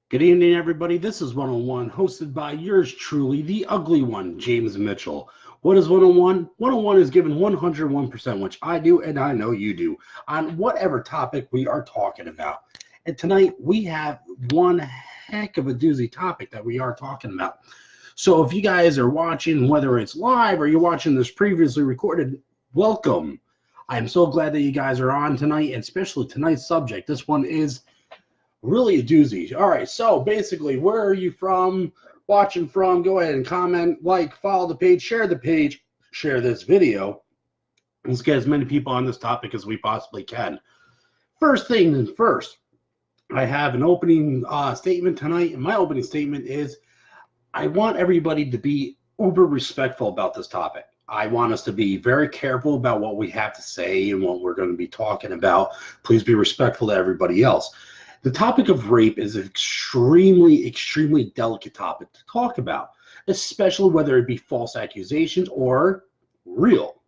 Good evening, everybody. This is 101, hosted by yours truly, the ugly one, James Mitchell. What is 101? 101 is given 101%, which I do and I know you do, on whatever topic we are talking about. And tonight we have one heck of a doozy topic that we are talking about. So if you guys are watching, whether it's live or you're watching this previously recorded, welcome. I'm so glad that you guys are on tonight, and especially tonight's subject. This one is really a doozy. All right, so basically, where are you from, watching from? Go ahead and comment, like, follow the page, share this video. Let's get as many people on this topic as we possibly can. First thing first, I have an opening statement tonight, and my opening statement is I want everybody to be uber respectful about this topic. I want us to be very careful about what we have to say and what we're going to be talking about. Please be respectful to everybody else. The topic of rape is an extremely delicate topic to talk about, especially whether it be false accusations or real.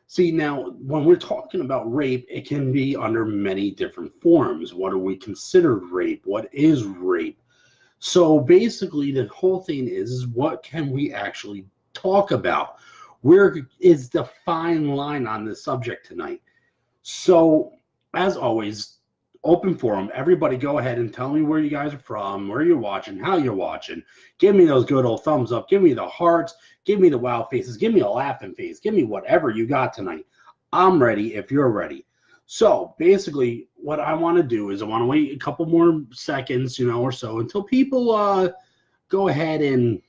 See, now, when we're talking about rape, it can be under many different forms. What do we consider rape? What is rape? So basically, the whole thing is what can we actually talk about? Where is the fine line on this subject tonight? So, as always, open forum. Everybody go ahead and tell me where you guys are from, where you're watching, how you're watching. Give me those good old thumbs up. Give me the hearts. Give me the wow faces. Give me a laughing face. Give me whatever you got tonight. I'm ready if you're ready. So basically what I want to do is I want to wait a couple more seconds, or so until people go ahead and,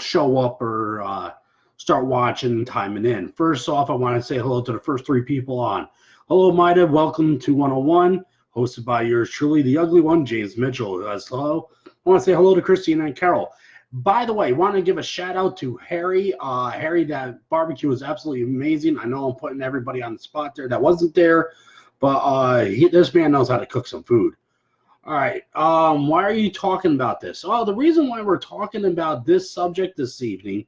show up or start watching and timing in. First off, I want to say hello to the first three people on. Hello, Maida. Welcome to 101, hosted by yours truly, the ugly one, James Mitchell. Hello. I want to say hello to Christine and Carol. By the way, I want to give a shout out to Harry. Harry, that barbecue was absolutely amazing. I know I'm putting everybody on the spot there that wasn't there, but this man knows how to cook some food. All right. Why are you talking about this? Oh, the reason why we're talking about this subject this evening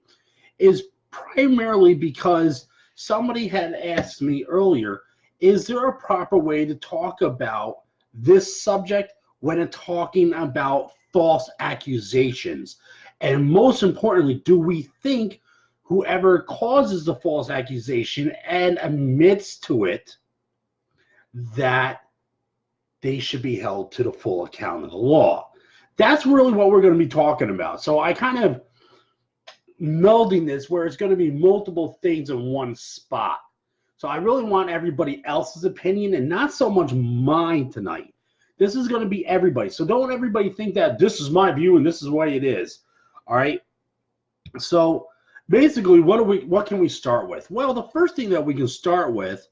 is primarily because somebody had asked me earlier, is there a proper way to talk about this subject when talking about false accusations? And most importantly, do we think whoever causes the false accusation and admits to it, that they should be held to the full account of the law? That's really what we're going to be talking about. So I kind of melding this where it's going to be multiple things in one spot. So I really want everybody else's opinion and not so much mine tonight. This is going to be everybody. So don't everybody think that this is my view and this is the way it is. All right. So basically, what can we start with? Well, the first thing that we can start with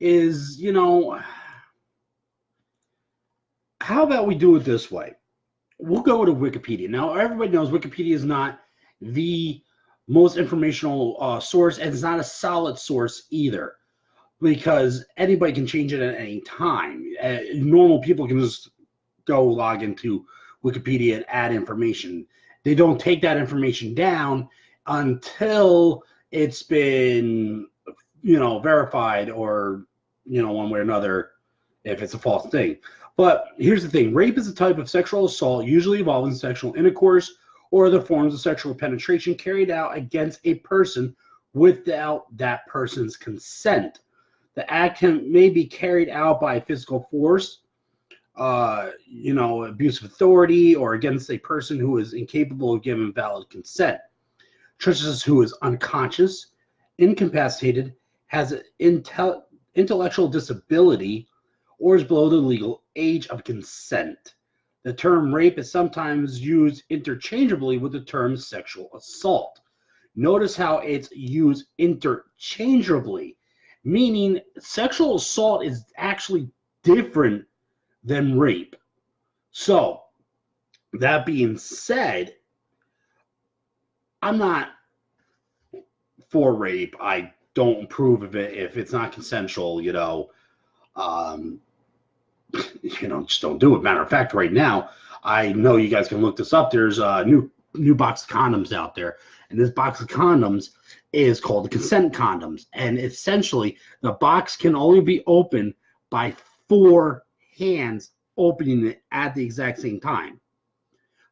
is, how about we do it this way? We'll go to Wikipedia. Now, everybody knows Wikipedia is not the most informational source, and it's not a solid source either, because anybody can change it at any time. Normal people can just go log into Wikipedia and add information. They don't take that information down until it's been, verified or, one way or another, if it's a false thing. But here's the thing. Rape is a type of sexual assault usually involving sexual intercourse or other forms of sexual penetration carried out against a person without that person's consent. The act may be carried out by physical force, abuse of authority, or against a person who is incapable of giving valid consent, such as who is unconscious, incapacitated, has an intellectual disability, or is below the legal age of consent. The term rape is sometimes used interchangeably with the term sexual assault. Notice how it's used interchangeably, meaning sexual assault is actually different than rape. So, that being said, I'm not for rape. I don't approve of it if it's not consensual, just don't do it. Matter of fact, right now, I know you guys can look this up. There's a new box of condoms out there, and this box of condoms is called the consent condoms. And essentially, the box can only be opened by 4 hands opening it at the exact same time.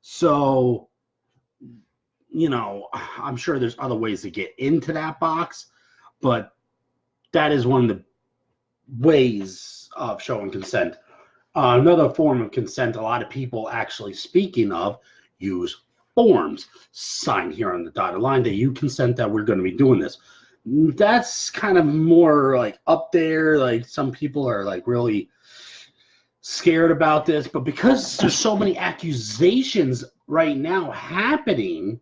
So, you know, I'm sure there's other ways to get into that box, but that is one of the ways of showing consent. Another form of consent, a lot of people actually, speaking of, use forms signed here on the dotted line that you consent that we're going to be doing this. That's kind of more like up there. Like some people are like really scared about this, but because there's so many accusations right now happening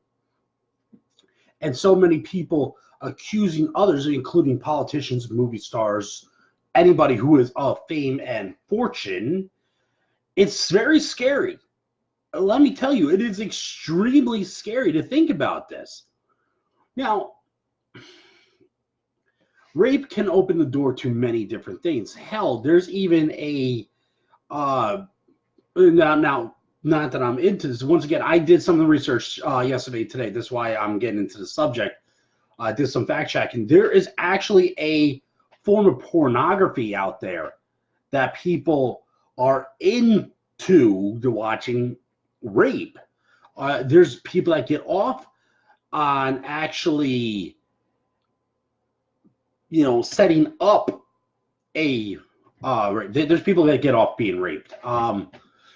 and so many people accusing others, including politicians, movie stars, anybody who is of fame and fortune, it's very scary. Let me tell you, it is extremely scary to think about this. Now, rape can open the door to many different things. Hell, there's even a now, not that I'm into this. Once again, I did some of the research yesterday, today. That's why I'm getting into the subject. I did some fact checking. There is actually a form of pornography out there that people are into the watching rape. There's people that get off on actually, you know, setting up a there's people that get off being raped.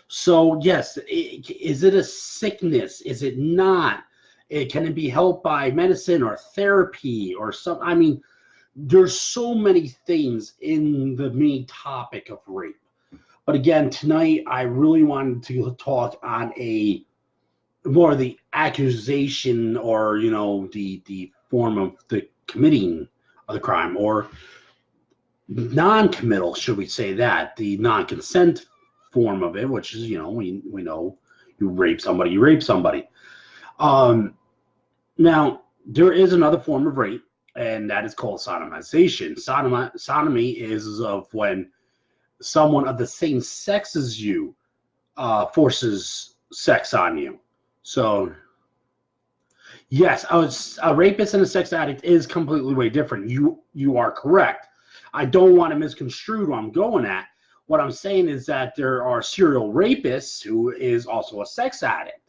So yes, is it a sickness? Is it not? Can it be helped by medicine or therapy or some? I mean, there's so many things in the main topic of rape. But again, tonight I really wanted to talk on a more of the accusation, or you know, the form of the committing of the crime, or non-committal, should we say that, the non-consent form of it, which is, you know, we know you rape somebody, you rape somebody. Now, there is another form of rape, and that is called sodomization. Sodomy is of when someone of the same sex as you forces sex on you. So, yes, a rapist and a sex addict is completely way different. You are correct. I don't want to misconstrue what I'm going at. What I'm saying is that there are serial rapists who is also a sex addict.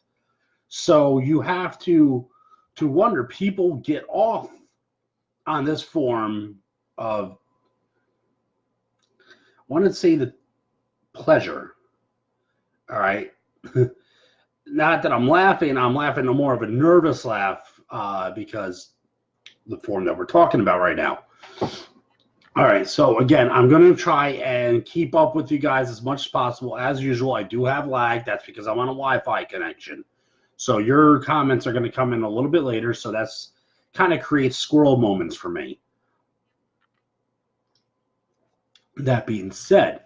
So you have to wonder, people get off on this form of, I want to say, the pleasure. All right. Not that I'm laughing no more of a nervous laugh because the form that we're talking about right now. All right, so again, I'm going to try and keep up with you guys as much as possible. As usual, I do have lag. That's because I'm on a Wi-Fi connection. So your comments are going to come in a little bit later, so that's kind of creates squirrel moments for me. That being said,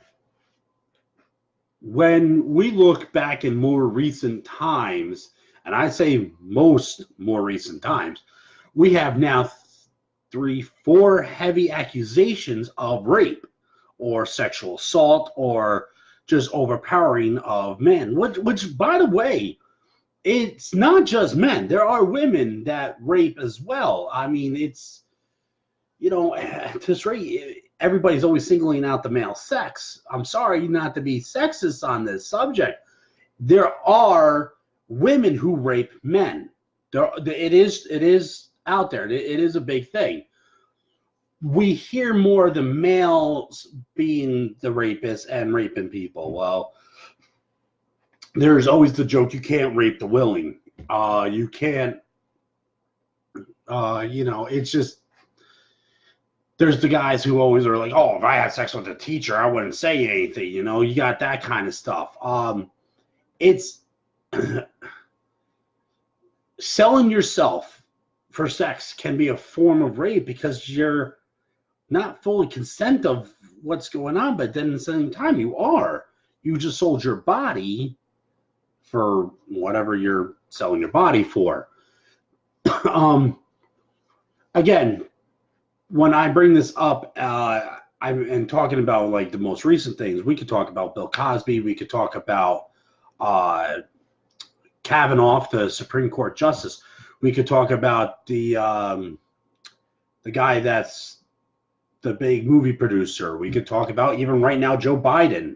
when we look back in more recent times, and I say most more recent times, we have now 3-4 heavy accusations of rape or sexual assault or just overpowering of men, which by the way, it's not just men. There are women that rape as well. I mean, it's, you know, at this rate, everybody's always singling out the male sex. I'm sorry not to be sexist on this subject. There are women who rape men. It is out there. It is a big thing. We hear more of the males being the rapists and raping people. Well, there's always the joke, you can't rape the willing. You can't, you know, it's just, there's the guys who always are like, oh, if I had sex with a teacher, I wouldn't say anything. You know, you got that kind of stuff. It's selling yourself for sex can be a form of rape because you're not fully consent of what's going on, but then at the same time you just sold your body for whatever you're selling your body for. Again, when I bring this up, I'm talking about like the most recent things. We could talk about Bill Cosby. We could talk about Kavanaugh, the Supreme Court justice. We could talk about the guy that's the big movie producer. We could talk about even right now Joe Biden,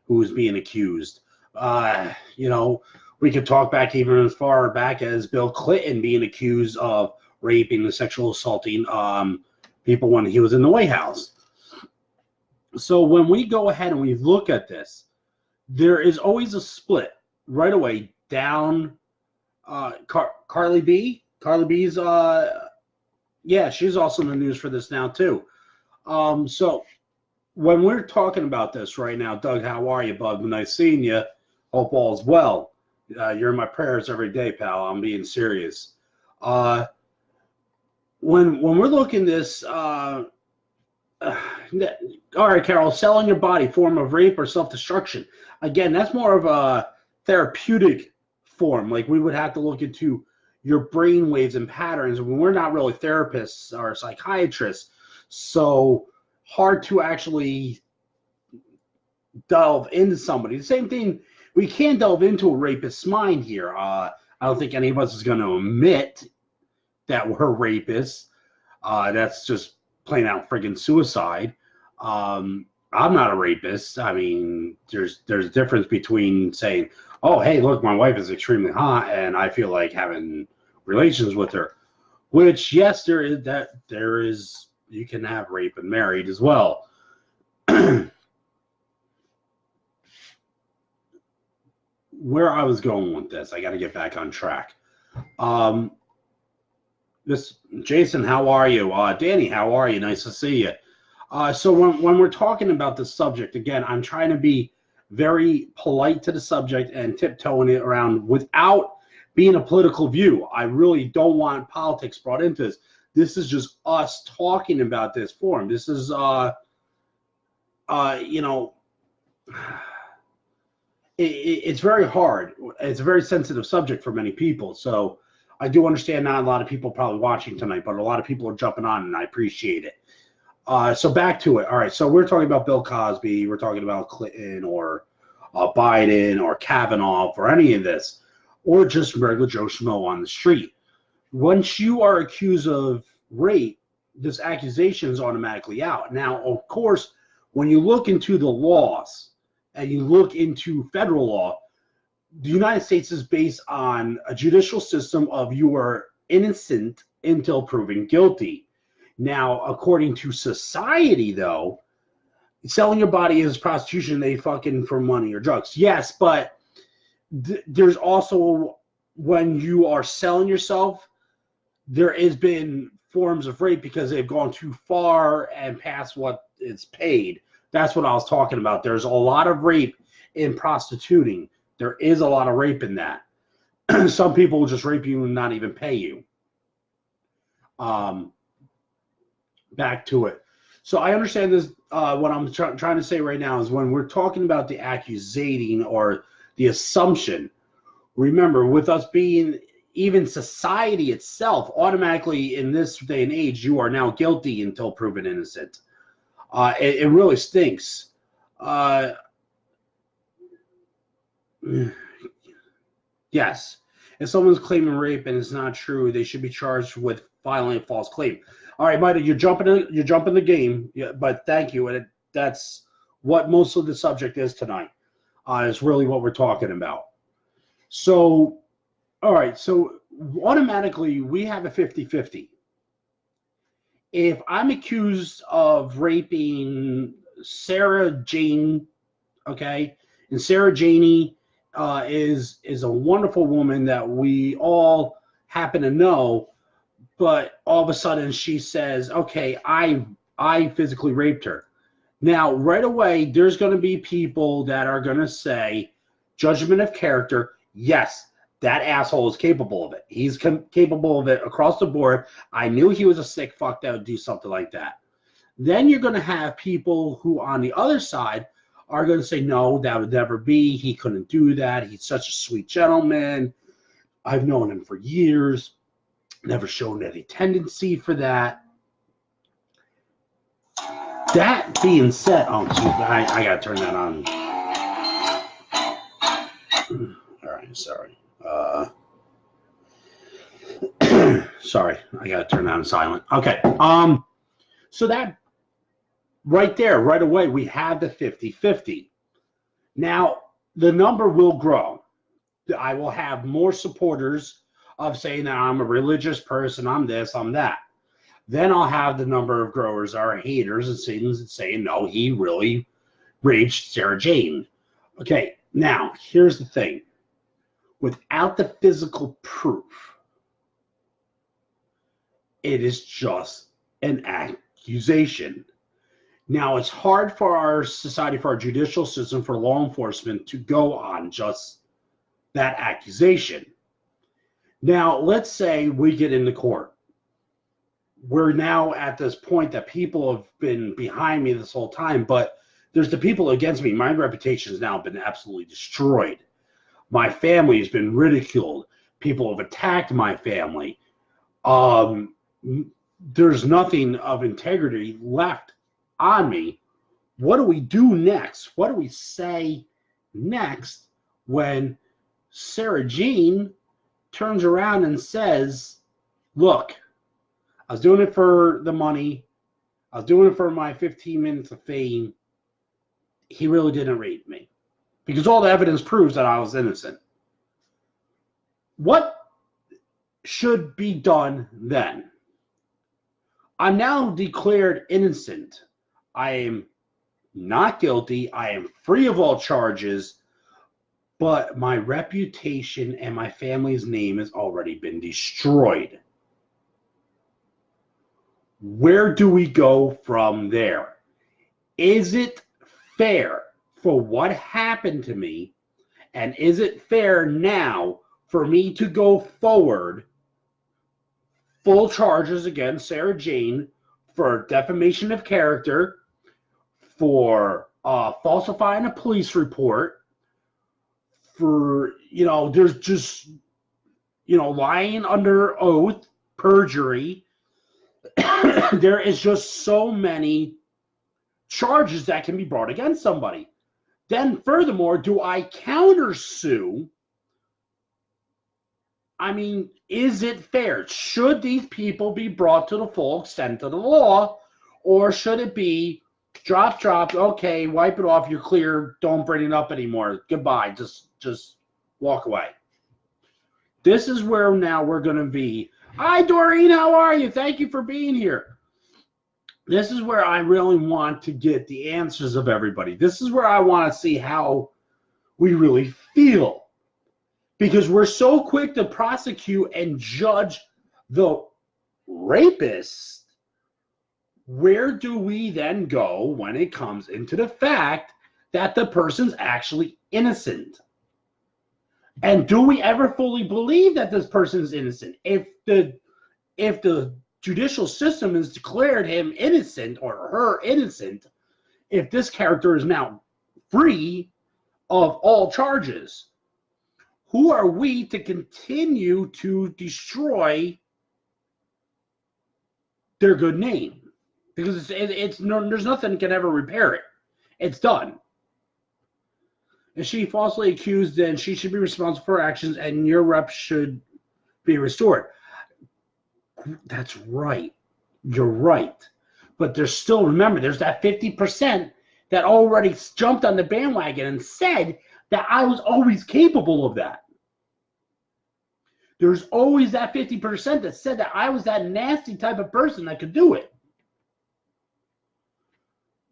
who's being accused. We could talk back even as far back as Bill Clinton being accused of raping and sexual assaulting people when he was in the White House. So when we go ahead and we look at this, there is always a split right away down. Carly B. Carly B's, she's also in the news for this now too. So when we're talking about this right now, Doug, how are you, bud? Nice seeing you. Hope all's well. You're in my prayers every day, pal. I'm being serious. When we're looking this, all right, Carol, selling your body, form of rape or self-destruction. Again, that's more of a therapeutic form. Like we would have to look into your brain waves and patterns. We're not really therapists or psychiatrists, so hard to actually delve into somebody. The same thing, we can't delve into a rapist's mind here. I don't think any of us is going to admit that we're rapists. That's just plain out friggin' suicide. I'm not a rapist. I mean, there's a difference between saying, oh, hey, look, my wife is extremely hot and I feel like having relations with her, which, yes, there is, you can have rape and married as well. Where I was going with this, I got to get back on track. Jason, how are you? Danny, how are you? Nice to see you. So when we're talking about this subject, again, I'm trying to be very polite to the subject and tiptoeing it around without being a political view. I really don't want politics brought into this. This is just us talking about this forum. This is, it's very hard. It's a very sensitive subject for many people. So I do understand not a lot of people probably watching tonight, but a lot of people are jumping on, and I appreciate it. So back to it. All right, so we're talking about Bill Cosby. We're talking about Clinton or Biden or Kavanaugh or any of this, or just regular Joe Schmo on the street. Once you are accused of rape, this accusation is automatically out. Now, of course, when you look into the laws and you look into federal law, the United States is based on a judicial system of you are innocent until proven guilty. Now, according to society, though, selling your body is prostitution. They fucking for money or drugs. Yes, but there's also when you are selling yourself, there has been forms of rape because they've gone too far and past what is paid. That's what I was talking about. There's a lot of rape in prostituting. There is a lot of rape in that. Some people will just rape you and not even pay you. Back to it. So I understand this. What I'm trying to say right now is when we're talking about the accusating or the assumption, remember, with us being even society itself, automatically in this day and age, you are now guilty until proven innocent. It really stinks. Yes. If someone's claiming rape and it's not true, they should be charged with filing a false claim. All right, Mida, you're jumping the game, but thank you. And that's what most of the subject is tonight. Is really what we're talking about. So, all right, so automatically we have a 50-50. If I'm accused of raping Sarah Jane, okay, and Sarah Janey is a wonderful woman that we all happen to know, but all of a sudden she says, okay, I physically raped her. Now, right away, there's going to be people that are going to say, judgment of character, yes, that asshole is capable of it. He's capable of it across the board. I knew he was a sick fuck that would do something like that. Then you're going to have people who on the other side are going to say, no, that would never be. He couldn't do that. He's such a sweet gentleman. I've known him for years. Never shown any tendency for that. That being said, oh, excuse me, I got to turn that on. All right, sorry. Sorry, I got to turn that on silent. Okay. So that right there, right away, we have the 50-50. Now, the number will grow. I will have more supporters of saying that I'm a religious person, I'm this, I'm that. Then I'll have the number of growers are haters and saying, no, he really raped Sarah Jane. Okay, now, here's the thing. Without the physical proof, it is just an accusation. Now, it's hard for our society, for our judicial system, for law enforcement to go on just that accusation. Now, let's say we get into court. We're now at this point that people have been behind me this whole time, but there's the people against me. My reputation has now been absolutely destroyed. My family has been ridiculed. People have attacked my family. There's nothing of integrity left on me. What do we do next? What do we say next when Sarah Jane turns around and says, look, I was doing it for the money. I was doing it for my 15 minutes of fame. He really didn't rape me because all the evidence proves that I was innocent. What should be done then? I'm now declared innocent. I am not guilty. I am free of all charges, but my reputation and my family's name has already been destroyed. Where do we go from there? Is it fair for what happened to me? And is it fair now for me to go forward full charges against Sarah Jane for defamation of character, for falsifying a police report, for, there's just, lying under oath, perjury. There is just so many charges that can be brought against somebody. Then furthermore, do I countersue? I mean, is it fair? Should these people be brought to the full extent of the law, or should it be drop, okay, wipe it off, you're clear, don't bring it up anymore, goodbye, just walk away? This is where now we're going to be. Hi, Doreen, how are you? Thank you for being here. This is where I really want to get the answers of everybody. This is where I want to see how we really feel. Because we're so quick to prosecute and judge the rapist. Where do we then go when it comes into the fact that the person's actually innocent? And do we ever fully believe that this person is innocent? If the judicial system has declared him innocent or her innocent, if this character is now free of all charges, who are we to continue to destroy their good name? Because there's nothing can ever repair it. It's done. If she falsely accused, then she should be responsible for her actions, and your rep should be restored. That's right. You're right. But there's still, remember, there's that 50% that already jumped on the bandwagon and said that I was always capable of that. There's always that 50% that said that I was that nasty type of person that could do it.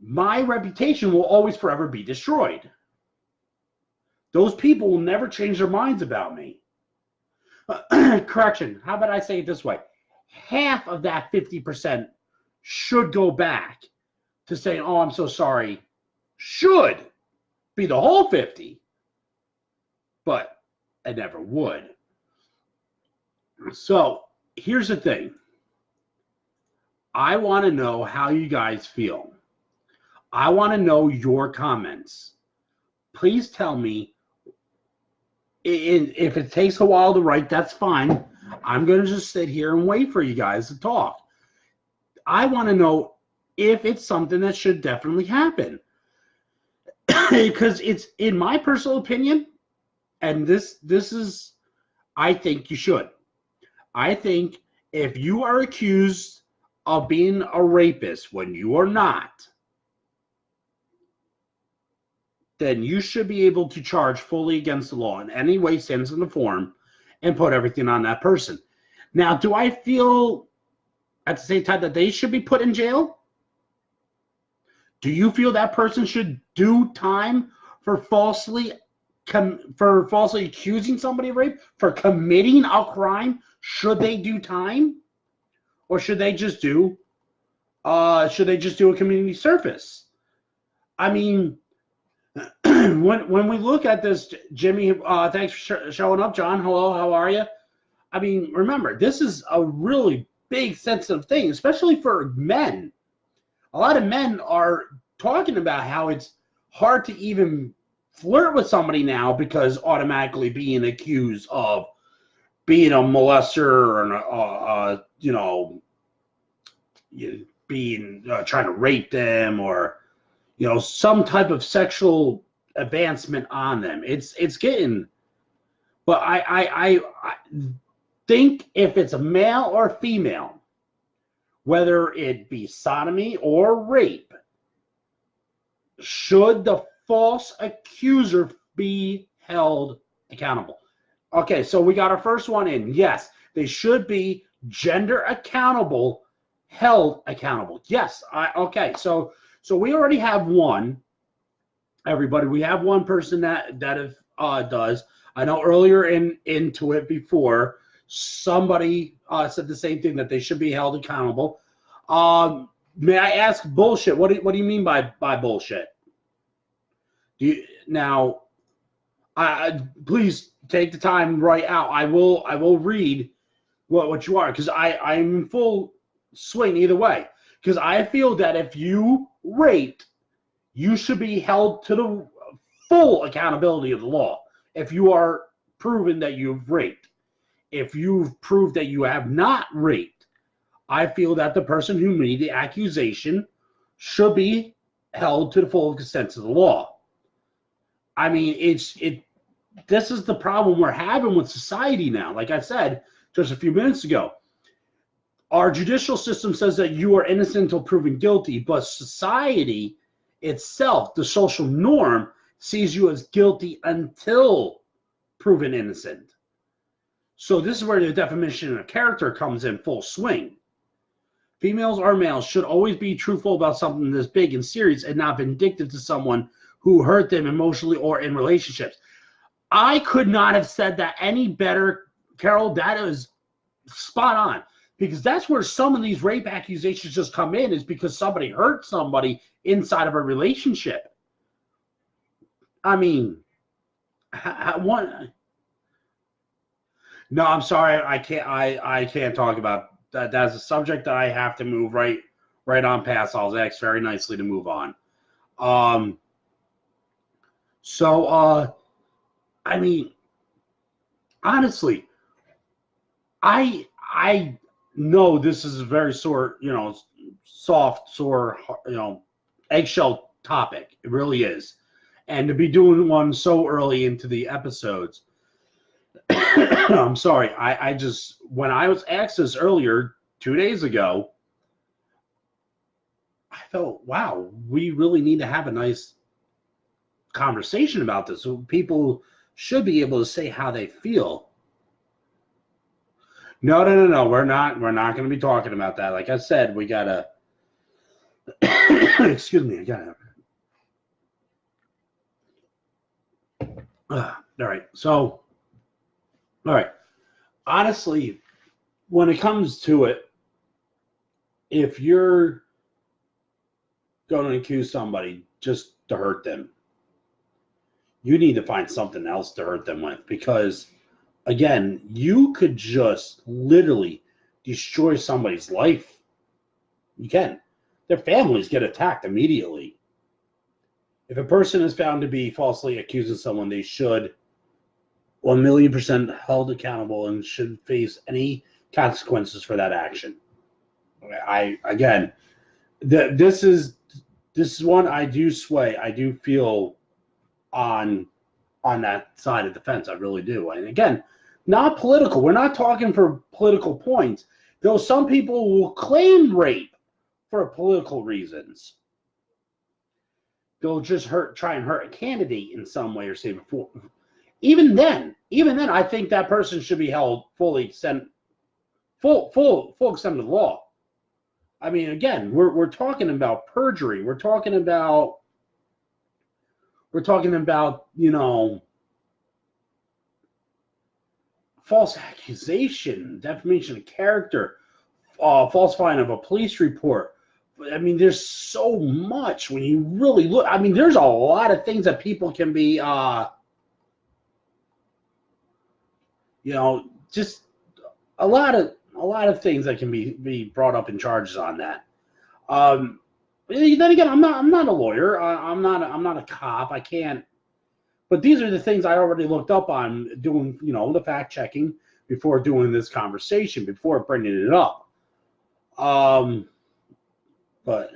My reputation will always forever be destroyed. Those people will never change their minds about me. Correction, how about I say it this way? Half of that 50% should go back to saying, oh, I'm so sorry. Should be the whole 50, but it never would. So here's the thing. I want to know how you guys feel. I want to know your comments. Please tell me. If it takes a while to write, that's fine. I'm going to just sit here and wait for you guys to talk. I want to know if it's something that should definitely happen. Because it's, in my personal opinion, and this is, I think you should. I think if you are accused of being a rapist when you are not, then you should be able to charge fully against the law in any way, sense, and the form, and put everything on that person. Now, do I feel at the same time that they should be put in jail? Do you feel that person should do time for falsely accusing somebody of rape, for committing a crime? Should they do time, or should they just do a community service? I mean, when we look at this, Jimmy, thanks for showing up. John, hello, how are you? I mean, remember, this is a really big, sensitive thing, especially for men. A lot of men are talking about how it's hard to even flirt with somebody now because automatically being accused of being a molester or being trying to rape them, or some type of sexual advancement on them. It's getting, but I think if it's a male or female, whether it be sodomy or rape, should the false accuser be held accountable? Okay, so we got our first one in. Yes, they should be gender accountable, held accountable. Yes, okay, so we already have one. Everybody, we have one person that does. I know earlier into it before, somebody said the same thing, that they should be held accountable. May I ask, bullshit? What do you mean by bullshit? Please take the time right out. I will read what you are, because I'm in full swing either way. Because I feel that if you raped, you should be held to the full accountability of the law. If you are proven that you've raped, if you've proved that you have not raped, I feel that the person who made the accusation should be held to the full extent of the law. I mean, this is the problem we're having with society now. Like I said just a few minutes ago, our judicial system says that you are innocent until proven guilty, but society itself, the social norm, sees you as guilty until proven innocent. So this is where the definition of character comes in full swing. Females or males should always be truthful about something this big and serious, and not vindictive to someone who hurt them emotionally or in relationships. I could not have said that any better, Carol. That is spot on, because that's where some of these rape accusations just come in, is because somebody hurt somebody inside of a relationship. I mean, no, I'm sorry, I can't talk about that. That's a subject that I have to move right on past. I was asked very nicely to move on. I mean, honestly, I know this is a very sore, soft, sore, eggshell topic. It really is. And to be doing one so early into the episodes, I'm sorry. I just, when I was asked this earlier 2 days ago, I felt, wow, we really need to have a nice conversation about this. So people should be able to say how they feel. No. We're not going to be talking about that. Like I said, we gotta. Excuse me. I gotta. All right. So. All right. Honestly, when it comes to it, if you're going to accuse somebody just to hurt them, you need to find something else to hurt them with, because, again, you could just literally destroy somebody's life. You can. Their families get attacked immediately. If a person is found to be falsely accusing someone, they should 1,000,000% held accountable and should face any consequences for that action. This is one I do sway. I do feel on that side of the fence. I really do. And again, not political. We're not talking for political points, though some people will claim rape for political reasons. they'll just try and hurt a candidate in some way or say before. Even then, I think that person should be held full extent of the law. I mean, again, we're talking about perjury. We're talking about false accusation, defamation of character, falsifying of a police report. I mean, there's so much when you really look. I mean, there's a lot of things that people can be, just a lot of things that can be brought up in charges on that. Then again, I'm not a lawyer. I'm not a cop. I can't. But these are the things I already looked up on doing, the fact checking before doing this conversation, before bringing it up. But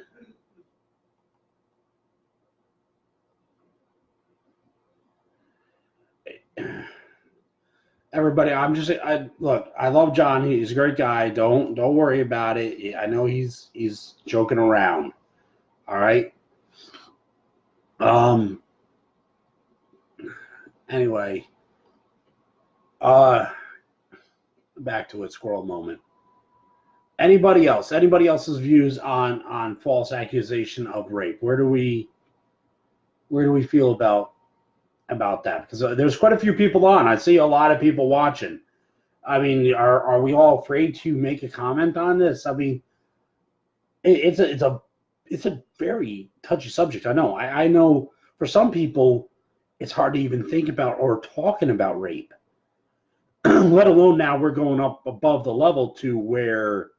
everybody, I love John. He's a great guy. Don't worry about it. I know he's joking around. All right. Anyway, back to it, squirrel moment. Anybody else's views on false accusation of rape? Where do we feel about that? Because there's quite a few people on. I see a lot of people watching. I mean, are we all afraid to make a comment on this? I mean, it's a very touchy subject. I know. I know for some people, it's hard to even think about or talking about rape. Let alone now we're going up above the level to where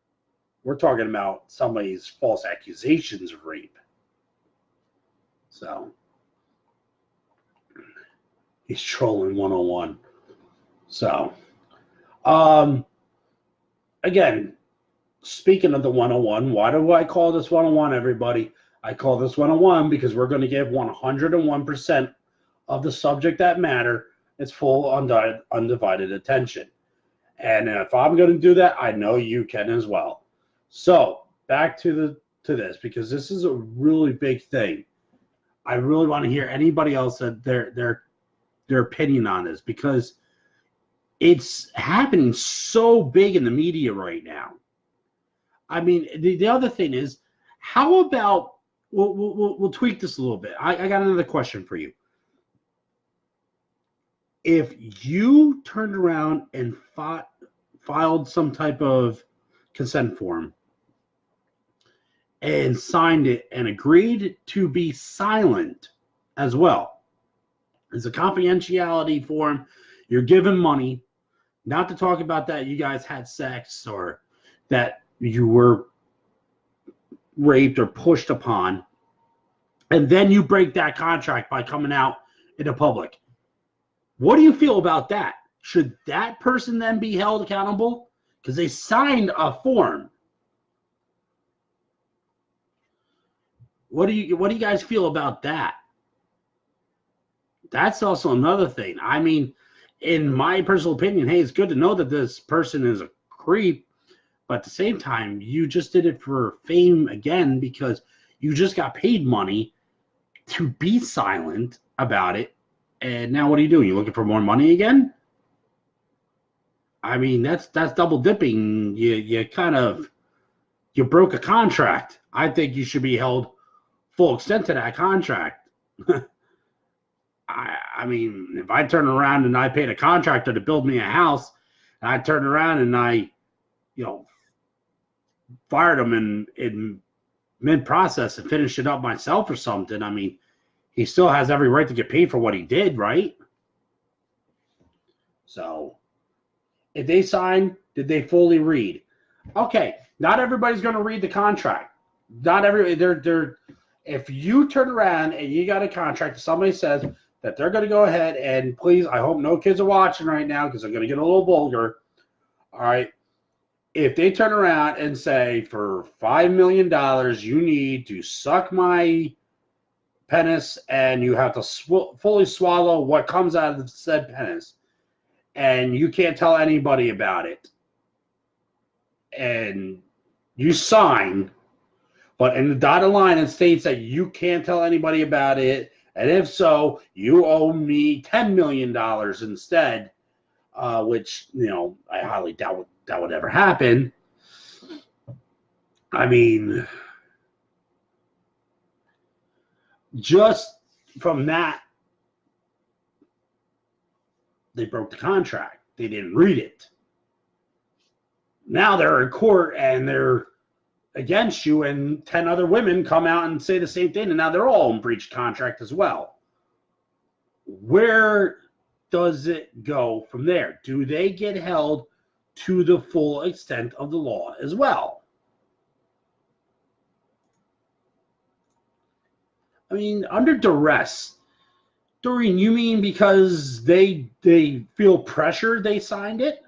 we're talking about somebody's false accusations of rape. So he's trolling 101. So again, speaking of the 101, why do I call this 101, everybody? I call this 101 because we're going to give 101% of the subject that matter its full undivided attention. And if I'm going to do that, I know you can as well. So back to this, because this is a really big thing. I really want to hear anybody else that their opinion on this, because it's happening so big in the media right now. I mean, the other thing is, how about we'll tweak this a little bit. I got another question for you. If you turned around and filed some type of consent form and signed it and agreed to be silent as well, it's a confidentiality form. You're given money not to talk about that you guys had sex or that you were raped or pushed upon, and then you break that contract by coming out in the public. What do you feel about that? Should that person then be held accountable? Because they signed a form. What do you guys feel about that? That's also another thing. I mean, in my personal opinion, hey, it's good to know that this person is a creep, but at the same time, you just did it for fame again because you just got paid money to be silent about it. And now what are you doing? You looking for more money again? I mean, that's double dipping. You broke a contract. I think you should be held full extent to that contract. I mean, if I turn around and I paid a contractor to build me a house, and I turn around and I, fired him in mid-process and finished it up myself or something, I mean, he still has every right to get paid for what he did, right? So, if they sign, did they fully read? Okay, not everybody's going to read the contract. Not everybody. If you turn around and you got a contract, somebody says that they're going to go ahead and please, I hope no kids are watching right now because they're going to get a little vulgar. All right. If they turn around and say for $5 million, you need to suck my penis and you have to fully swallow what comes out of said penis, and you can't tell anybody about it, and you sign But in the dotted line, it states that you can't tell anybody about it. And if so, you owe me $10 million instead, which, I highly doubt that would ever happen. I mean, just from that, they broke the contract. They didn't read it. Now they're in court and they're against you, and 10 other women come out and say the same thing, and now they're all in breach contract as well. Where does it go from there? Do they get held to the full extent of the law as well? I mean, under duress, Doreen, you mean because they feel pressure they signed it?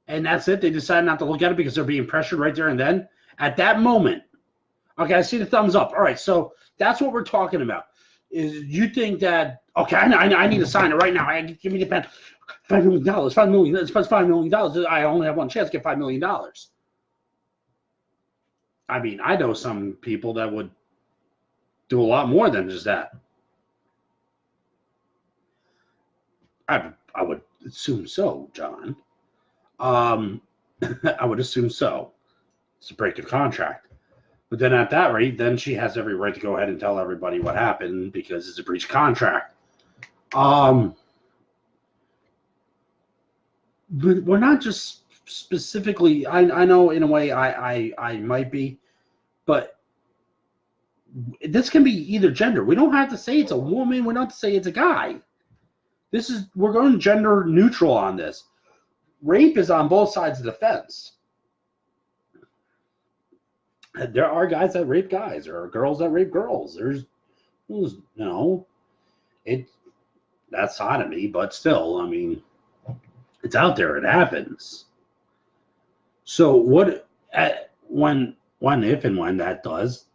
And that's it? They decide not to look at it because they're being pressured right there and then? At that moment. Okay, I see the thumbs up. All right, so that's what we're talking about. Is you think that, okay, I need to sign it right now. Give me the pen. $5 million. $5 million. It's $5 million. I only have one chance to get $5 million. I mean, I know some people that would do a lot more than just that. I would assume so, John. I would assume so. It's a break of contract. But then at that rate, then she has every right to go ahead and tell everybody what happened because it's a breach of contract. But we're not just specifically, I know in a way I might be, but this can be either gender. We don't have to say it's a woman. We don't have to say it's a guy. We're going gender neutral on this. Rape is on both sides of the fence. There are guys that rape guys. There are girls that rape girls. That's sodomy, but still, I mean, it's out there. It happens. So when if and when that does,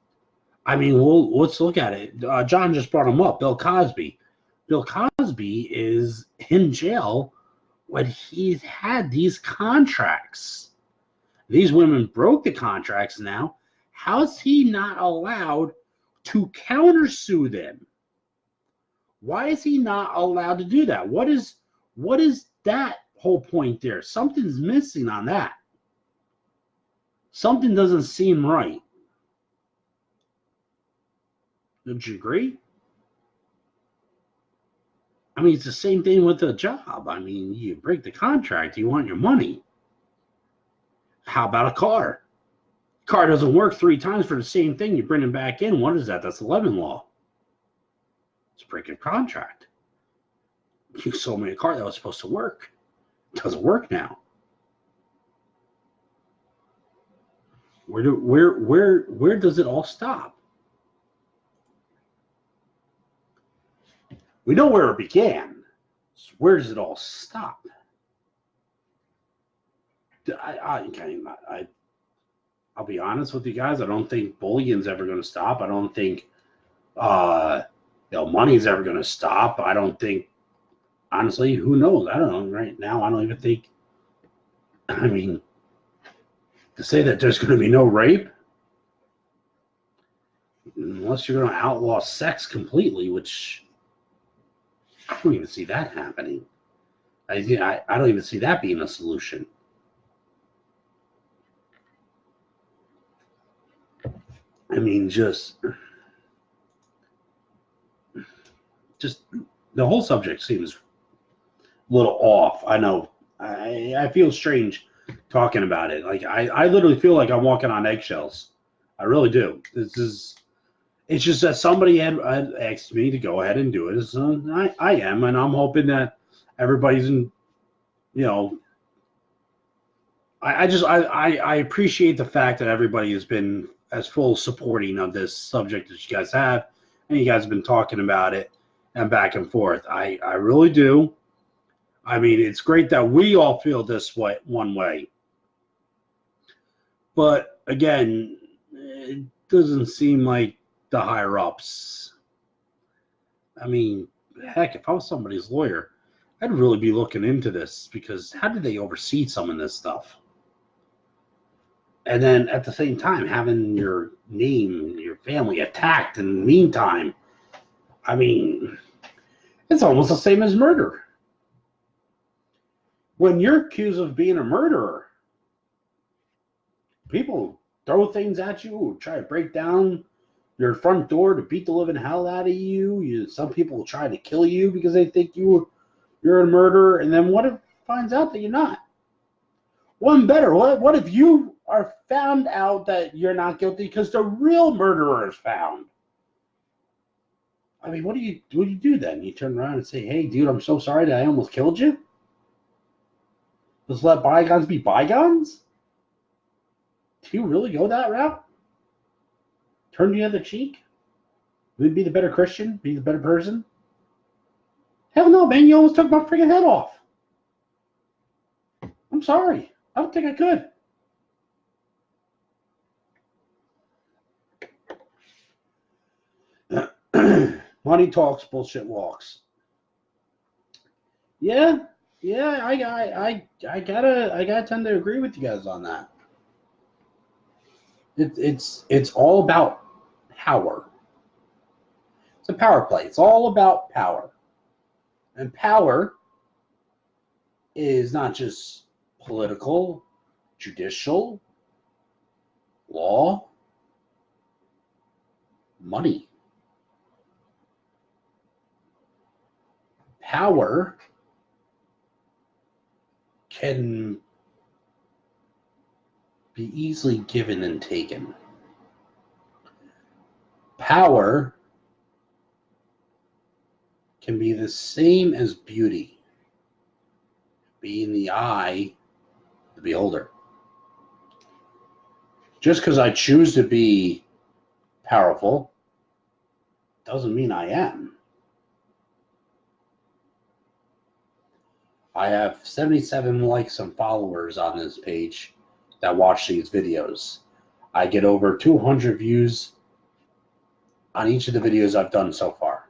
I mean, let's look at it. John just brought him up, Bill Cosby. Bill Cosby is in jail when he's had these contracts. These women broke the contracts now. How is he not allowed to countersue them? Why is he not allowed to do that? What is that whole point there? Something's missing on that. Something doesn't seem right. Don't you agree? I mean, it's the same thing with a job. I mean, you break the contract, you want your money. How about a car? Car doesn't work 3 times for the same thing. You bring it back in. What is that? That's 11 law. It's breaking a contract. You sold me a car that was supposed to work. It doesn't work now. Where does it all stop? We know where it began. So where does it all stop? I'll be honest with you guys. I don't think bullying's ever going to stop. I don't think money's ever going to stop. I don't think, honestly, who knows? I don't know. Right now, I don't even think. I mean, to say that there's going to be no rape, unless you're going to outlaw sex completely, which I don't even see that happening. I don't even see that being a solution. I mean, just the whole subject seems a little off. I know. I feel strange talking about it. Like I literally feel like I'm walking on eggshells. I really do. It's just that somebody had asked me to go ahead and do it. So I am, and I'm hoping that everybody's in, I appreciate the fact that everybody has been as full supporting of this subject as you guys have, and you guys have been talking about it and back and forth. I really do. I mean, it's great that we all feel this way, one way. But again, it doesn't seem like the higher ups. I mean, heck, if I was somebody's lawyer, I'd really be looking into this, because how do they oversee some of this stuff? And then at the same time, having your name, your family attacked in the meantime. I mean, it's almost the same as murder. When you're accused of being a murderer, people throw things at you, try to break down your front door to beat the living hell out of you. Some people try to kill you because they think you're a murderer. And then what if it finds out that you're not? One better. What if you are found out that you're not guilty because the real murderer is found? I mean, what do you do then? You turn around and say, "Hey, dude, I'm so sorry that I almost killed you." Just let bygones be bygones? Do you really go that route? Turn the other cheek? Would be the better Christian? Be the better person? Hell no, man. You almost took my freaking head off. I'm sorry. I don't think I could. Money talks, bullshit walks. Yeah, I gotta tend to agree with you guys on that. It's all about power. It's a power play. It's all about power. And power is not just political, judicial, law, money. Power can be easily given and taken. Power can be the same as beauty, be in the eye of the beholder. Just because I choose to be powerful doesn't mean I am. I have 77 likes and followers on this page that watch these videos. I get over 200 views on each of the videos I've done so far.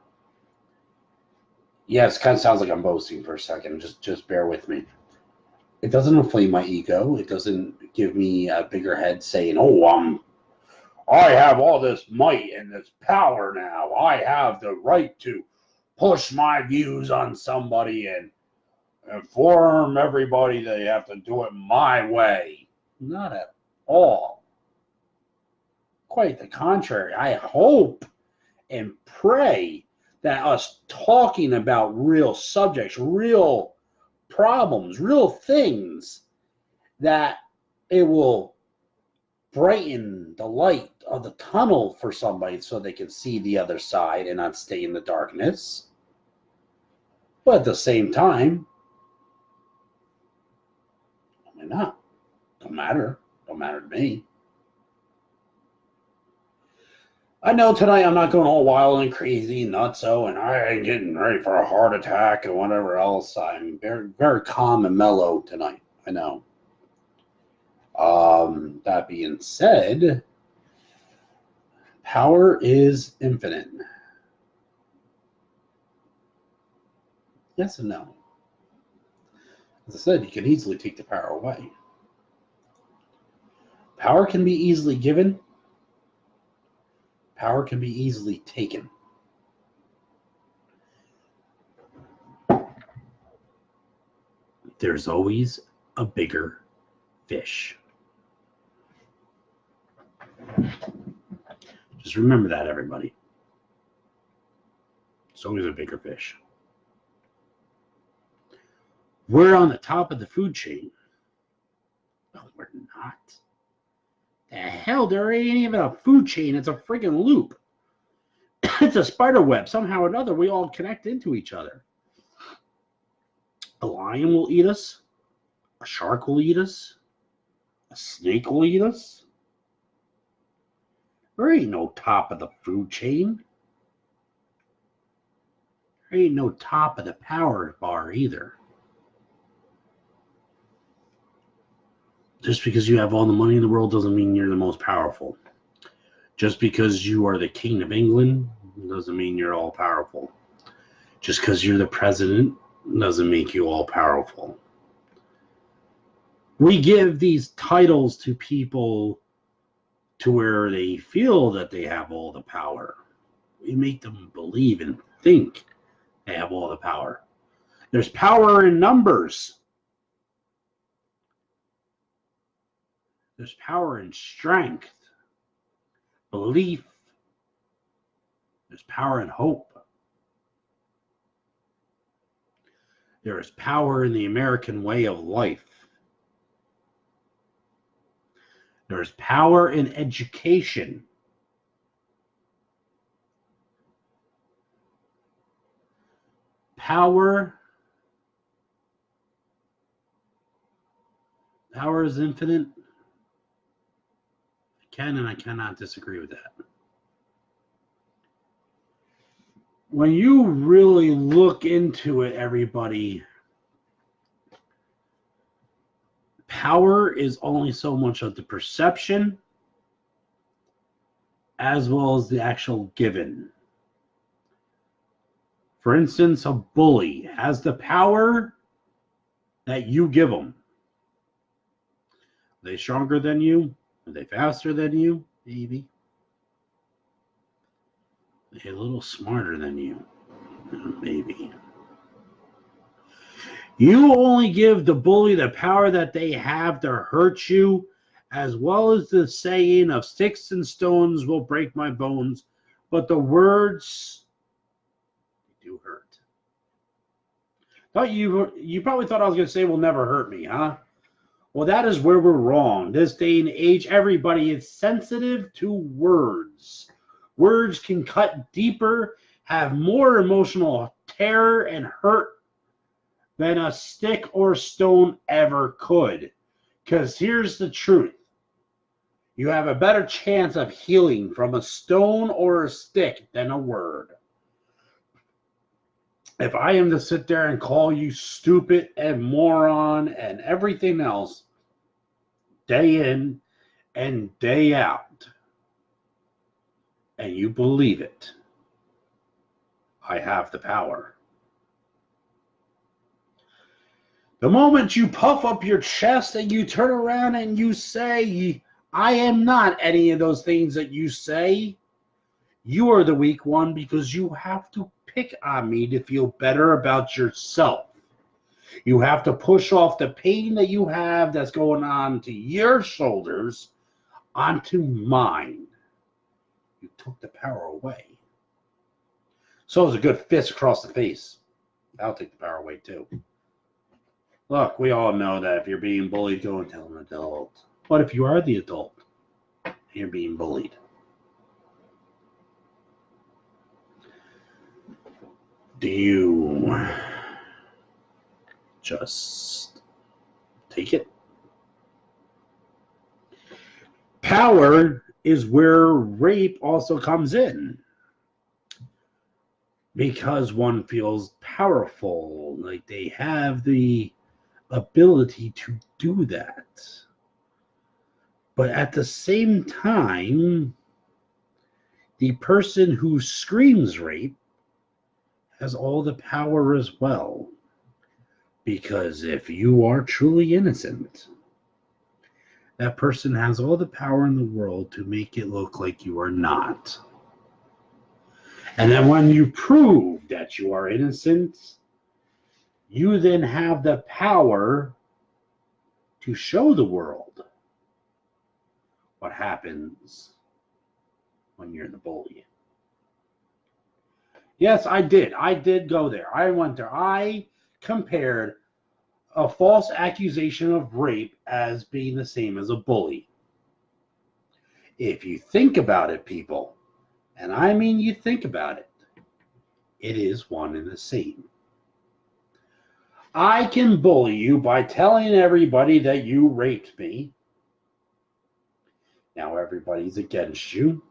Yes, it kind of sounds like I'm boasting for a second. Just bear with me. It doesn't inflame my ego. It doesn't give me a bigger head saying, "Oh, I have all this might and this power now. I have the right to push my views on somebody and inform everybody that you have to do it my way." Not at all. Quite the contrary. I hope and pray that us talking about real subjects, real problems, real things, that it will brighten the light of the tunnel for somebody so they can see the other side and not stay in the darkness. But at the same time, why not? Don't matter. Don't matter to me. I know tonight I'm not going all wild and crazy, nutso, and I ain't getting ready for a heart attack and whatever else. I'm very, very calm and mellow tonight. I know. That being said, power is infinite. Yes and no. As I said, you can easily take the power away. Power can be easily given. Power can be easily taken. There's always a bigger fish. Just remember that, everybody. It's always a bigger fish. We're on the top of the food chain. No, we're not. The hell, there ain't even a food chain. It's a friggin' loop. It's a spider web. Somehow or another, we all connect into each other. A lion will eat us. A shark will eat us. A snake will eat us. There ain't no top of the food chain. There ain't no top of the power bar either. Just because you have all the money in the world doesn't mean you're the most powerful. Just because you are the king of England doesn't mean you're all powerful. Just because you're the president doesn't make you all powerful. We give these titles to people to where they feel that they have all the power. We make them believe and think they have all the power. There's power in numbers. There's power in strength, belief. There's power in hope. There is power in the American way of life. There is power in education. Power is infinite. I can and I cannot disagree with that. When you really look into it, everybody, power is only so much of the perception as well as the actual given. For instance, a bully has the power that you give them. Are they stronger than you? Are they faster than you? Maybe. Are they a little smarter than you? Maybe. You only give the bully the power that they have to hurt you, as well as the saying of sticks and stones will break my bones, but the words do hurt. You probably thought I was going to say will never hurt me, huh? Well, that is where we're wrong. This day and age, everybody is sensitive to words. Words can cut deeper, have more emotional terror and hurt than a stick or stone ever could. Because here's the truth. You have a better chance of healing from a stone or a stick than a word. If I am to sit there and call you stupid and moron and everything else day in and day out, and you believe it, I have the power. The moment you puff up your chest and you turn around and you say, I am not any of those things that you say, you are the weak one, because you have to pick on me to feel better about yourself. You have to push off the pain that you have that's going on to your shoulders onto mine. You took the power away. So it's a good fist across the face. I'll take the power away too. Look, we all know that if you're being bullied, go and tell an adult. What if you are the adult and you're being bullied? Do you just take it? Power is where rape also comes in. Because one feels powerful, like they have the ability to do that. But at the same time, the person who screams rape has all the power as well. Because if you are truly innocent, that person has all the power in the world to make it look like you are not. And then when you prove that you are innocent, you then have the power to show the world what happens when you're the bully. Yes, I did. I did go there. I went there. I compared a false accusation of rape as being the same as a bully. If you think about it, people, and I mean you think about it, it is one and the same. I can bully you by telling everybody that you raped me. Now everybody's against you,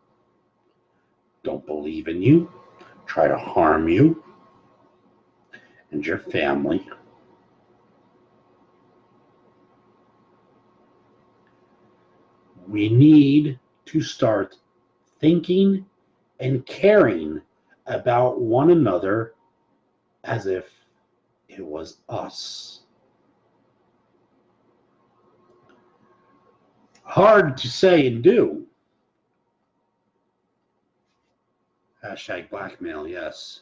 don't believe in you, try to harm you and your family. We need to start thinking and caring about one another as if it was us. Hard to say and do. Hashtag blackmail, yes.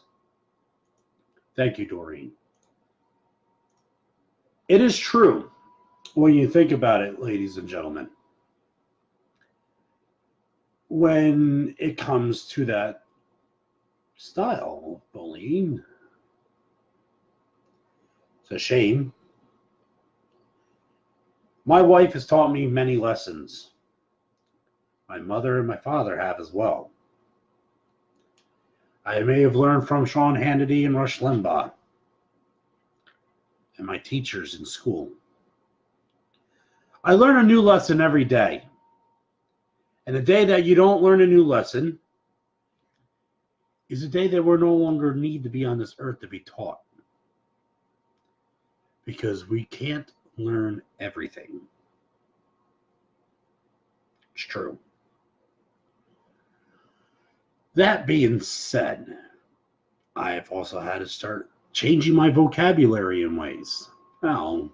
Thank you, Doreen. It is true when you think about it, ladies and gentlemen. When it comes to that style of bullying, it's a shame. My wife has taught me many lessons. My mother and my father have as well. I may have learned from Sean Hannity and Rush Limbaugh and my teachers in school. I learn a new lesson every day. And the day that you don't learn a new lesson is a day that we're no longer need to be on this earth to be taught. Because we can't learn everything. It's true. That being said, I have also had to start changing my vocabulary in ways. Now,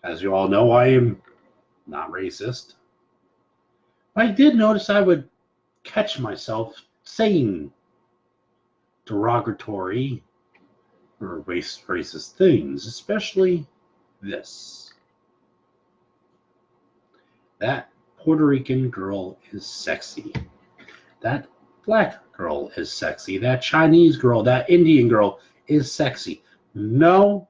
as you all know, I am not racist. I did notice I would catch myself saying derogatory or racist things, especially this. That Puerto Rican girl is sexy. That black girl is sexy. That Chinese girl, that Indian girl is sexy. No,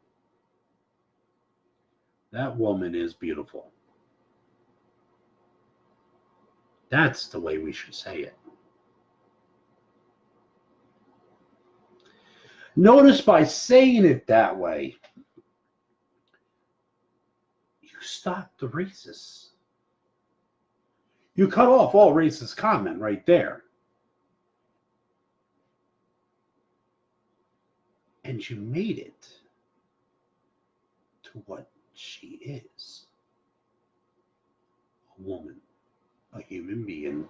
that woman is beautiful. That's the way we should say it. Notice by saying it that way, you stop the racists. You cut off all racist comment right there. And you made it to what she is. A woman, a human being,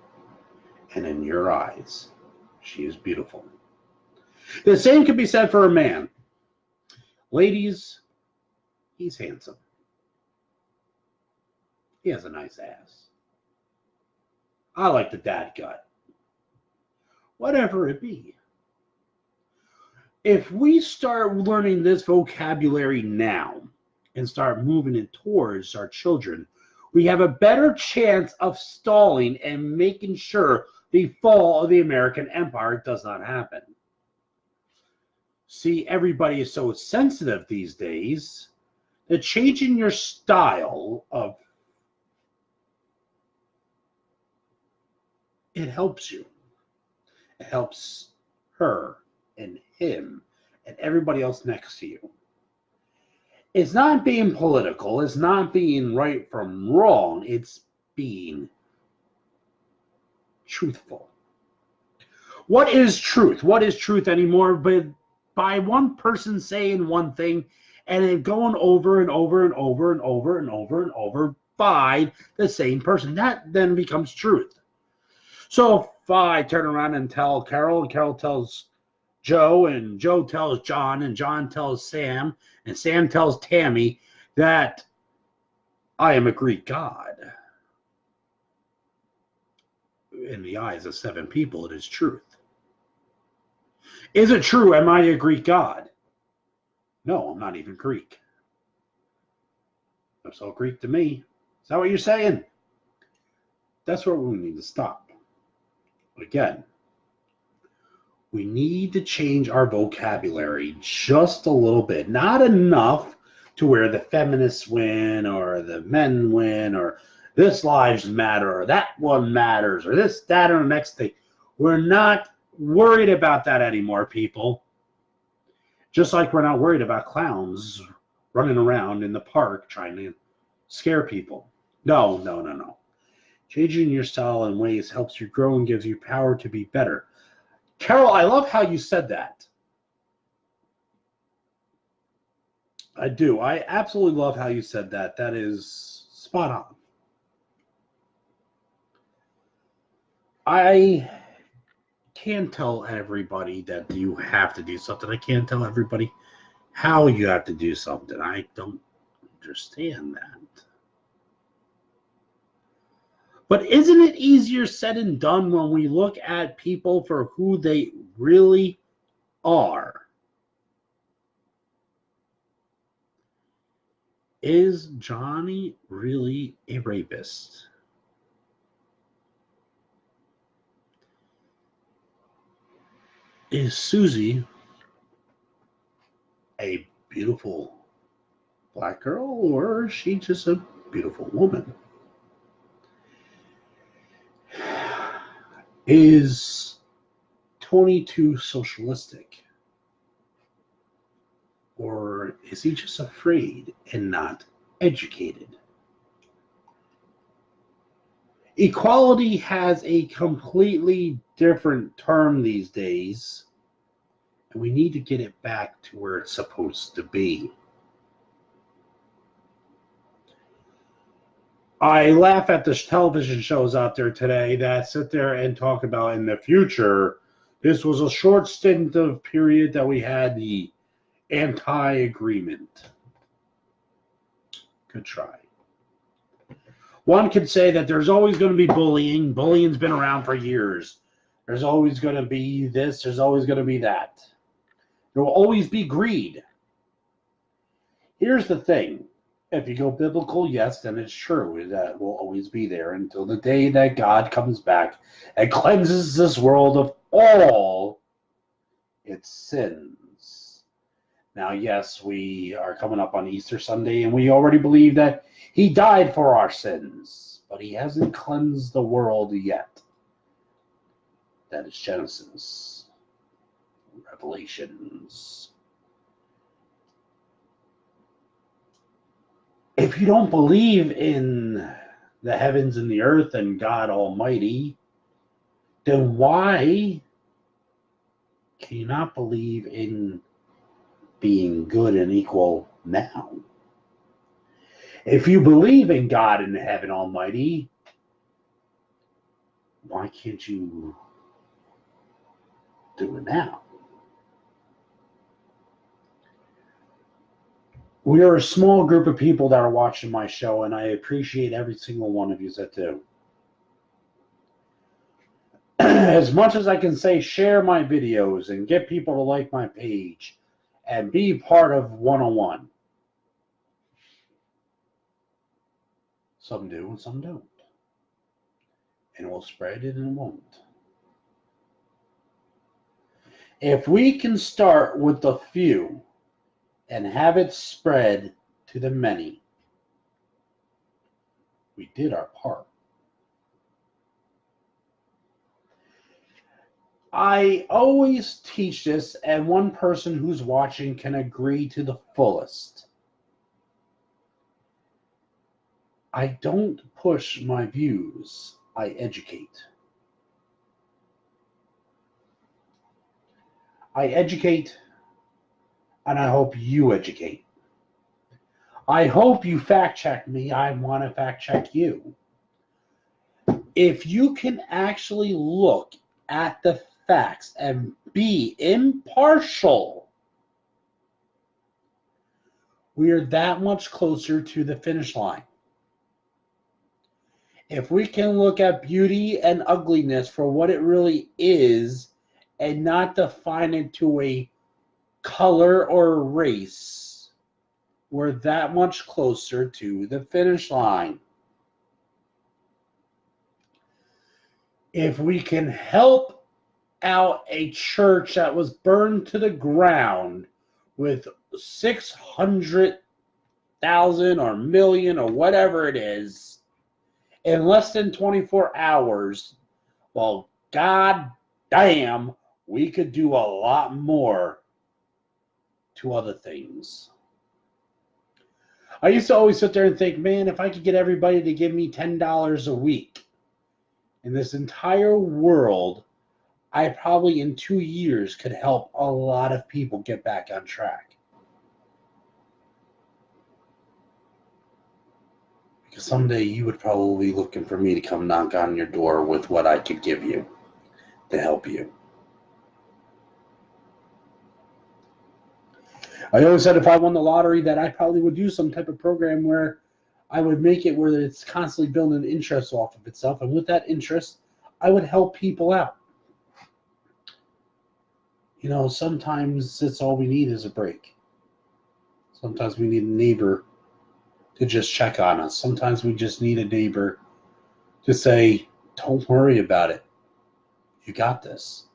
and in your eyes, she is beautiful. The same can be said for a man. Ladies, he's handsome. He has a nice ass. I like the dad gut. Whatever it be. If we start learning this vocabulary now and start moving it towards our children, we have a better chance of stalling and making sure the fall of the American empire does not happen. See, everybody is so sensitive these days that changing your style of it helps you. It helps her and him and everybody else next to you. It's not being political. It's not being right from wrong. It's being truthful. What is truth? What is truth anymore? But by one person saying one thing and it going over and over and over and over and over and over by the same person. That then becomes truth. So if I turn around and tell Carol, and Carol tells Joe, and Joe tells John, and John tells Sam, and Sam tells Tammy that I am a Greek god. In the eyes of 7 people, it is truth. Is it true? Am I a Greek god? No, I'm not even Greek. That's all Greek to me. Is that what you're saying? That's where we need to stop. Again, we need to change our vocabulary just a little bit. Not enough to where the feminists win or the men win or this lives matter or that one matters or this, that, or the next thing. We're not worried about that anymore, people. Just like we're not worried about clowns running around in the park trying to scare people. No, no, no, no. Changing your style and ways helps you grow and gives you power to be better. Carol, I love how you said that. I do. I absolutely love how you said that. That is spot on. I can't tell everybody that you have to do something. I can't tell everybody how you have to do something. I don't understand that. But isn't it easier said than done when we look at people for who they really are? Is Johnny really a rapist? Is Susie a beautiful black girl, or is she just a beautiful woman? Is Tony too socialistic? Or is he just afraid and not educated? Equality has a completely different term these days, and we need to get it back to where it's supposed to be. I laugh at the television shows out there today that sit there and talk about in the future, this was a short stint of period that we had the anti-agreement. Good try. One could say that there's always going to be bullying. Bullying's been around for years. There's always going to be this. There's always going to be that. There will always be greed. Here's the thing. If you go biblical, yes, then it's true. That will always be there until the day that God comes back and cleanses this world of all its sins. Now, yes, we are coming up on Easter Sunday, and we already believe that he died for our sins, but he hasn't cleansed the world yet. That is Genesis, Revelations. If you don't believe in the heavens and the earth and God Almighty, then why can you not believe in being good and equal now? If you believe in God and heaven Almighty, why can't you do it now? We are a small group of people that are watching my show, and I appreciate every single one of you that do. As much as I can say, share my videos and get people to like my page and be part of 101. Some do and some don't. And we'll spread it and it won't. If we can start with the few and have it spread to the many, we did our part. I always teach this, and one person who's watching can agree to the fullest. I don't push my views, I educate. I educate, and I hope you educate. I hope you fact check me. I want to fact check you. If you can actually look at the facts and be impartial, we are that much closer to the finish line. If we can look at beauty and ugliness for what it really is and not define it to a color or a race, we're that much closer to the finish line. If we can help out a church that was burned to the ground with 600,000 or million or whatever it is in less than 24 hours, well, god damn, we could do a lot more to other things. I used to always sit there and think, man, if I could get everybody to give me $10 a week in this entire world, I probably in 2 years could help a lot of people get back on track. Because someday you would probably be looking for me to come knock on your door with what I could give you to help you. I always said if I won the lottery that I probably would do some type of program where I would make it where it's constantly building interest off of itself. And with that interest, I would help people out. You know, sometimes it's all we need is a break. Sometimes we need a neighbor to just check on us. Sometimes we just need a neighbor to say, don't worry about it. You got this.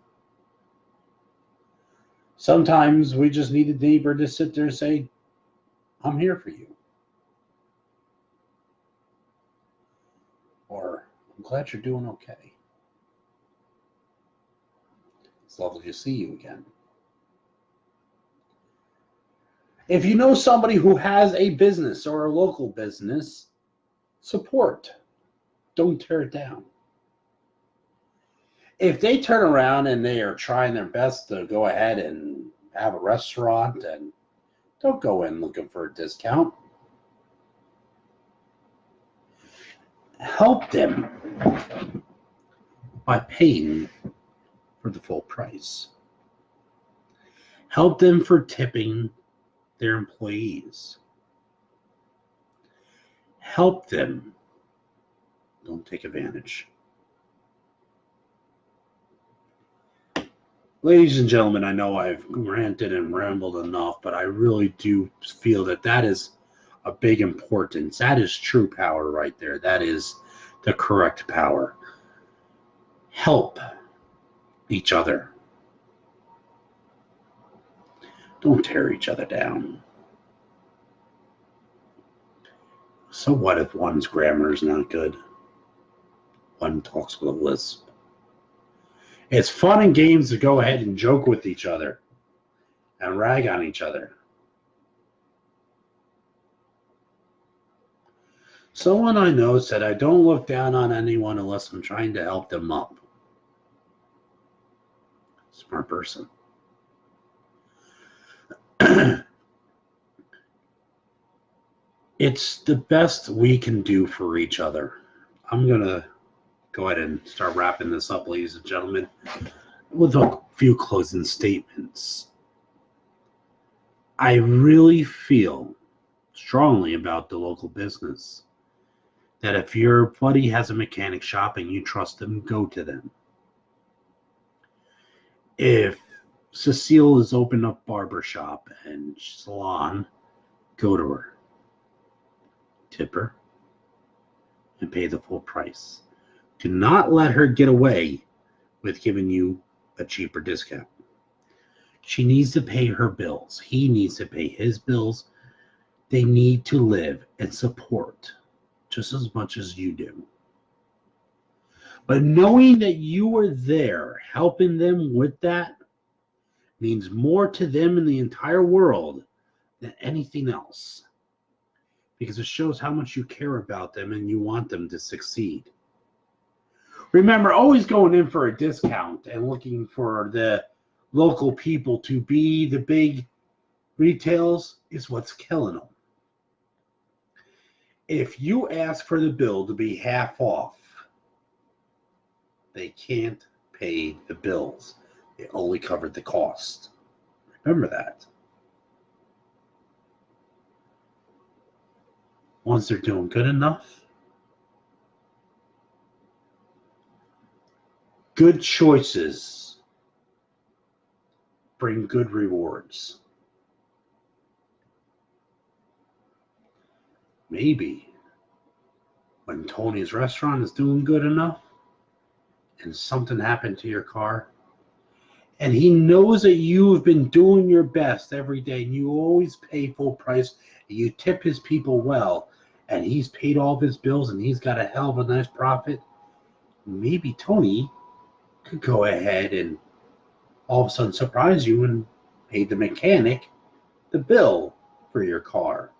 Sometimes we just need a neighbor to sit there and say, I'm here for you. Or, I'm glad you're doing okay. It's lovely to see you again. If you know somebody who has a business or a local business, support. Don't tear it down. If they turn around and they are trying their best to go ahead and have a restaurant, and don't go in looking for a discount. Help them by paying for the full price. Help them for tipping their employees. Help them. Don't take advantage. Ladies and gentlemen, I know I've ranted and rambled enough, but I really do feel that that is a big importance. That is true power right there. That is the correct power. Help each other. Don't tear each other down. So what if one's grammar is not good? One talks with a lisp. It's fun and games to go ahead and joke with each other and rag on each other. Someone I know said, I don't look down on anyone unless I'm trying to help them up. Smart person. It's the best we can do for each other. I'm going to go ahead and start wrapping this up, ladies and gentlemen, with a few closing statements. I really feel strongly about the local business that if your buddy has a mechanic shop and you trust them, go to them. If Cecile has opened up barber shop and salon, go to her. Tip her and pay the full price. Do not let her get away with giving you a cheaper discount. She needs to pay her bills. He needs to pay his bills. They need to live and support just as much as you do. But knowing that you are there helping them with that means more to them in the entire world than anything else. Because it shows how much you care about them and you want them to succeed. Remember, always going in for a discount and looking for the local people to be the big retails is what's killing them. If you ask for the bill to be half off, they can't pay the bills. They only covered the cost. Remember that. Once they're doing good enough, good choices bring good rewards. Maybe when Tony's restaurant is doing good enough and something happened to your car and he knows that you've been doing your best every day and you always pay full price and you tip his people well and he's paid all of his bills and he's got a hell of a nice profit, maybe Tony could go ahead and all of a sudden surprise you and pay the mechanic the bill for your car.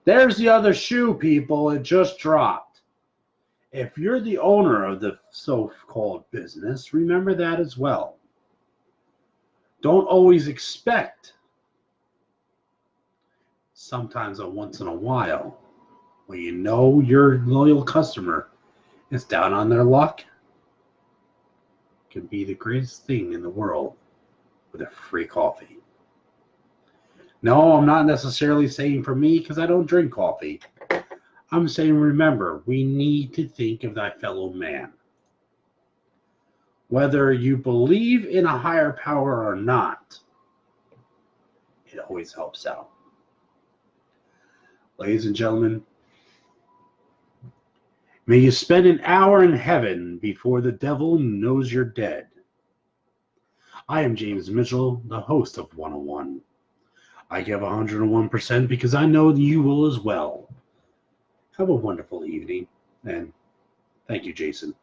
There's the other shoe, people. It just dropped. If you're the owner of the so-called business, remember that as well. Don't always expect. Sometimes a once in a while, when you know your loyal customer is down on their luck, can be the greatest thing in the world with a free coffee. No, I'm not necessarily saying for me because I don't drink coffee. I'm saying, remember, we need to think of thy fellow man. Whether you believe in a higher power or not, it always helps out. Ladies and gentlemen, may you spend an hour in heaven before the devil knows you're dead. I am James Mitchell, the host of 101. I give 101% because I know you will as well. Have a wonderful evening, and thank you, Jason.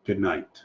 Good night.